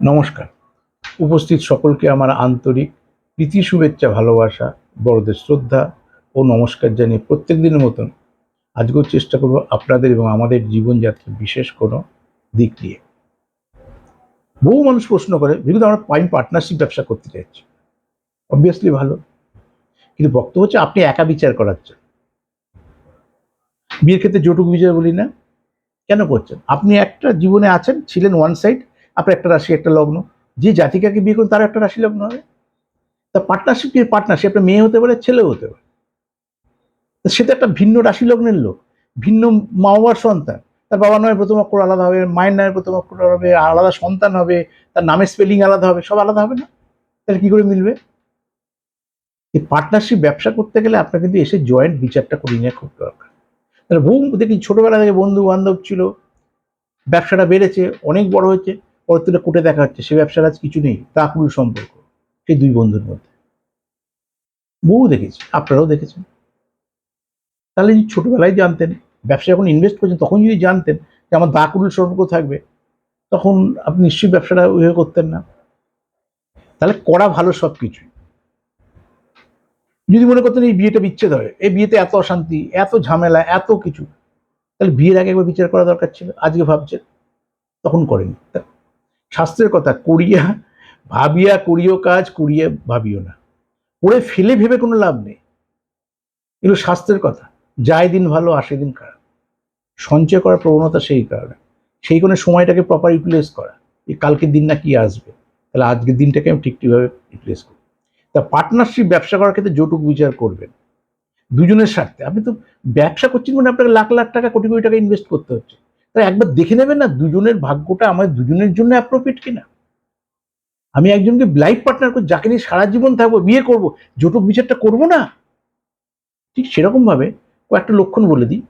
নমস্কার। উপস্থিত সকলকে আমার আন্তরিক প্রীতি, শুভেচ্ছা, ভালোবাসা, বড়দের শ্রদ্ধা ও নমস্কার জানিয়ে প্রত্যেক দিনের মতন আজকেও চেষ্টা করব আপনাদের এবং আমাদের জীবনযাত্রার বিশেষ কোনো দিক নিয়ে। বহু মানুষ প্রশ্ন করে, যেহেতু আমরা পার্টনারশিপ ব্যবসা করতে চাইছি, অবভিয়াসলি ভালো, কিন্তু বক্তব্য হচ্ছে আপনি একা বিচার করাচ্ছেন। বিয়ের ক্ষেত্রে যৌতুক বিচার বলি না, কেন করছেন? আপনি একটা জীবনে আছেন, ছিলেন ওয়ান সাইড, আপনার একটা রাশি একটা লগ্ন, যে জাতিকাকে বিয়ে করুন তার একটা রাশি লগ্ন হবে। তা পার্টনারশিপ একটা মেয়ে হতে পারে, ছেলেও হতে পারে। সে তো একটা ভিন্ন রাশি লগ্নের লোক, ভিন্ন মা বাবার সন্তান। তার বাবার নামের প্রথম অক্ষর আলাদা হবে, মায়ের নামের প্রথম অক্ষর হবে, আলাদা সন্তান হবে, তার নামের স্পেলিং আলাদা হবে, সব আলাদা হবে না? তাহলে কি করে মিলবে? এই পার্টনারশিপ ব্যবসা করতে গেলে আপনার কিন্তু এসে জয়েন্ট বিচারটা করে নেওয়া খুব দরকার। তাহলে বহু দেখি ছোটবেলা থেকে বন্ধু বান্ধব ছিল, ব্যবসাটা বেড়েছে, অনেক বড় হয়েছে, পরবর্তীতে কোর্টে দেখা হচ্ছে সে ব্যবসার আজ কিছু নেই, তাকুল সম্পর্ক সেই দুই বন্ধুর মধ্যে। বহু দেখেছি, আপনারাও দেখেছেন। তাহলে যদি ছোটবেলায় জানতেন, ব্যবসায় যখন ইনভেস্ট করছেন তখন যদি জানতেন যে আমার দাকুরুল সম্পর্ক থাকবে, তখন আপনি নিশ্চয়ই ব্যবসাটা ওইভাবে করতেন না। তাহলে করা ভালো সব কিছুই। যদি মনে করতেন এই বিয়েটা বিচ্ছেদ হবে, এই বিয়েতে এত অশান্তি, এত ঝামেলা, এত কিছু, তাহলে বিয়ের আগে একবার বিচার করা দরকার ছিল। আজকে ভাবছেন, তখন করেনি। শাস্ত্রের কথা, করিয়া ভাবিয়া করিও কাজ, করিয়া ভাবিও না। করে ফেলে ভেবে কোনো লাভ নেই। এগুলো শাস্ত্রের কথা। যায় দিন ভালো, আসে দিন খারাপ। সঞ্চয় করার প্রবণতা সেই কারণে, সেই কোনো সময়টাকে প্রপার ইউটিলাইজ করা, এই কালকের দিন না কি আসবে, তাহলে আজকের দিনটাকে আমি ঠিকভাবে ইউটিলাইজ করি। তা পার্টনারশিপ ব্যবসা করার ক্ষেত্রে যৌতুক বিচার করবেন দুজনের স্বার্থে। আপনি তো ব্যবসা করছেন মানে আপনাকে লাখ লাখ টাকা, কোটি কোটি টাকা ইনভেস্ট করতে হচ্ছে, তাই একবার দেখে নেবেন না দুজনের ভাগ্যটা আমাদের দুজনের জন্য অ্যাপ্রোপ্রিয়েট কিনা। আমি একজনকে লাইফ পার্টনার করে যাকে নিয়ে সারা জীবন থাকবো, বিয়ে করব, যৌতুক বিচারটা করবো না? ঠিক সেরকম ভাবে কয়েকটা লক্ষণ বলে দিই,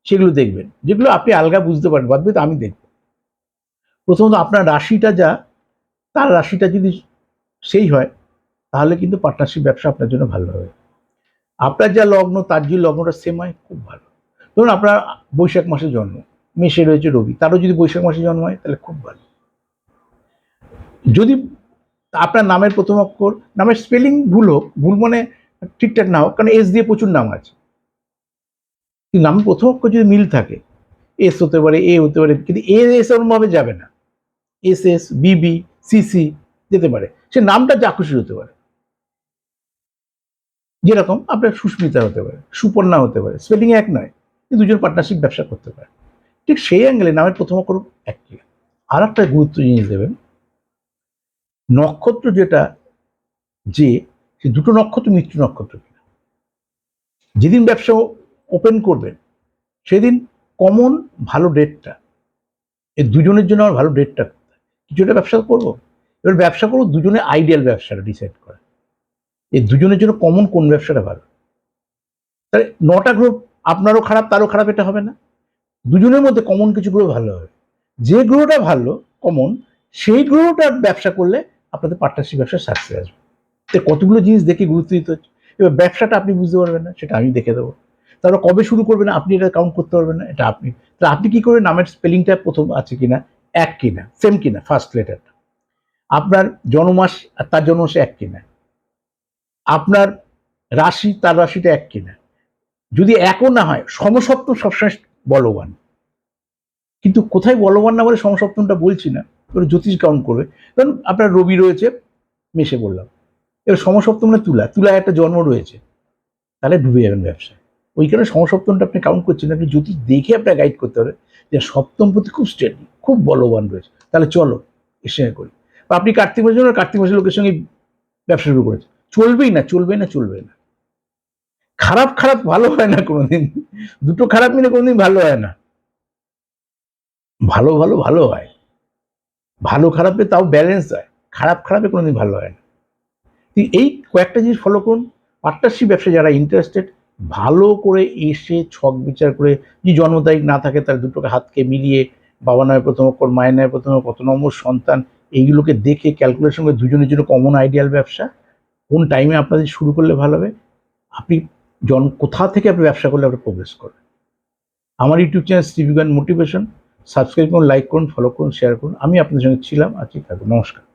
সেগুলো দেখবেন, যেগুলো আপনি আলগা বুঝতে পারেন, বাদ বাকি আমি দেখব। প্রথমত আপনার রাশিটা যা, তার রাশিটা যদি সেই হয়, তাহলে কিন্তু পার্টনারশিপ ব্যবসা আপনার জন্য ভালো হবে। আপনার যা লগ্ন তার যদি লগ্নটা সেম হয়, খুব ভালো। ধরুন আপনার বৈশাখ মাসে জন্ম, মেষে রয়েছে রবি, তারও যদি বৈশাখ মাসে জন্ম হয় তাহলে খুব ভালো। যদি আপনার নামের প্রথম অক্ষর, নামের স্পেলিং ভুল হোক, ভুল মানে ঠিকঠাক না হোক, কারণ এস দিয়ে প্রচুর নাম আছে, কিন্তু নামের প্রথম অক্ষর যদি মিল থাকে, এস হতে পারে, এ হতে পারে, কিন্তু এ এস ওরমভাবে যাবে না। এস এস, বিবি, সিসি যেতে পারে, সে নামটা যা খুশি হতে পারে। যেরকম আপনার সুস্মিতা হতে পারে, সুপর্ণা হতে পারে, স্পেলিং এক নয়, দুজন পার্টনারশিপ ব্যবসা করতে পারে। ঠিক সেই অ্যাঙ্গেলে নামের প্রথম অক্ষর একই। আর একটা গুরুত্ব জিনিস দেবেন, নক্ষত্র যেটা, যে সে দুটো নক্ষত্র মিত্র নক্ষত্র কিনা। যেদিন ব্যবসা ওপেন করবেন সেদিন কমন ভালো ডেটটা, এই দুজনের জন্য আমার ভালো ডেটটা কোথায়, কিছু একটা ব্যবসা করবো, এবার ব্যবসা করবো, দুজনে আইডিয়াল ব্যবসাটা ডিসাইড করা, এই দুজনের জন্য কমন কোন ব্যবসাটা ভালো। তাহলে ৯টা গ্রুপ, আপনারও খারাপ তারও খারাপ এটা হবে না, দুজনের মধ্যে কমন কিছু গ্রহ ভালো হবে। যে গ্রহটা ভালো কমন, সেই গ্রহটার ব্যবসা করলে আপনাদের পার্টনারশিপ ব্যবসা সাকসেস আসবে। তো কতগুলো জিনিস দেখে গুরুত্ব দিতে হচ্ছে। এবার ব্যবসাটা আপনি বুঝতে পারবেন না, সেটা আমি দেখে দেবো। তারপর কবে শুরু করবেন আপনি এটা কাউন্ট করতে পারবেন না, এটা আপনি। তাহলে আপনি কি করে নামের স্পেলিংটা প্রথম আছে কিনা, এক কিনা, সেম কিনা, ফার্স্ট লেটারটা, আপনার জন্মমাস আর তার জন্মমাসে এক কিনা, আপনার রাশি তার রাশিটা এক কিনা। যদি একও না হয়, সমসপ্তম সবসময় বলবান। কিন্তু কোথায় বলবান না বলে সমসপ্তমটা বলছি না, এবার জ্যোতিষ কাউন্ট করবে। ধরুন আপনার রবি রয়েছে মেষে বললাম, এবার সমসপ্তম না তুলা, তুলায় একটা জন্ম রয়েছে, তাহলে ডুবে যাবেন ব্যবসায়। ওইখানে সমসপ্তমটা আপনি কাউন্ট করছেন, আপনি জ্যোতিষ দেখে আপনার গাইড করতে হবে যে সপ্তম প্রতি খুব স্টেডি, খুব বলবান রয়েছে, তাহলে চলো এর সঙ্গে করি। বা আপনি কার্তিক মাসের জন্য কার্তিক মাসের লোকের সঙ্গে ব্যবসা শুরু করেছে, চলবেই না, চলবে না, চলবে না। খারাপ খারাপ ভালো হয় না কোনোদিন, দুটো খারাপ মিলে কোনোদিন ভালো হয় না। ভালো ভালো ভালো হয়, ভালো খারাপে তাও ব্যালেন্স হয়, খারাপ খারাপে কোনোদিন ভালো হয় না। এই কয়েকটা জিনিস ফলো করুন। পার্টনারশিপ ব্যবসায় যারা ইন্টারেস্টেড, ভালো করে এসে ছক বিচার করে, যদি জন্ম তারিখ না থাকে তার দুটোকে হাতকে মিলিয়ে, বাবা নামে প্রথম অক্ষর, মায়ের নামে প্রথম অক্ষর, কত নম্বর সন্তান, এইগুলোকে দেখে ক্যালকুলেশন করে দুজনের জন্য কমন আইডিয়াল ব্যবসা, কোন টাইমে আপনাদের শুরু করলে ভালো হবে, আপনি কোথা থেকে আপনি ব্যবসা করলে আপনি প্রোগ্রেস করবেন। আমার ইউটিউব চ্যানেল স্টিভিগান মোটিভেশন, সাবস্ক্রাইব করুন, লাইক করুন, ফলো করুন, শেয়ার করুন। আমি আপনাদের সঙ্গে ছিলাম, আছি, থাকুন। নমস্কার।